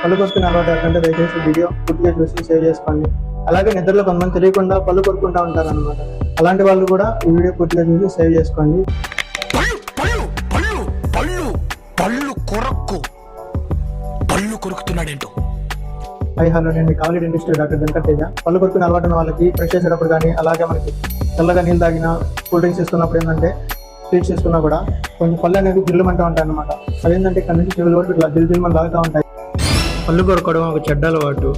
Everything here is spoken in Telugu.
పళ్ళు కొరుకునే అలవాటు ఎవరికంటే దయచేసి వీడియో పూర్తిగా చూసి సేవ్ చేసుకోండి. అలాగే నిద్రలో కొంతమంది తెలియకుండా పళ్ళు కొరుకుంటూ ఉంటారు అనమాట. అలాంటి వాళ్ళు కూడా ఈ వీడియో పూర్తిగా చూసి సేవ్ చేసుకోండి. పళ్ళు కొరుకుతున్నాడేంటో. హై హలో, నేను మీ కావాలి డెంటిస్ట్ డాక్టర్ వెంకటేజ. పళ్ళు కొరుకునే అలవాటు ఉన్న వాళ్ళకి బ్రష్ చేసేటప్పుడు కానీ, అలాగే మనకి చల్లగా నీళ్ళు తాగినా, కూల్ డ్రింక్స్ తీసుకున్నప్పుడు ఏంటంటే స్వీట్స్ తీసుకున్నా కూడా కొంచెం పళ్ళు అనేవి జిల్లుమంటూ ఉంటాయి అనమాట. అవి ఏంటంటే ఇక్కడ నుంచి చెవులు వరకు ఇట్లా జిల్లు జిల్లు లాగుతూ ఉంటాయి. పళ్ళు కొరకడం ఒక చెడ్డ అలవాటు.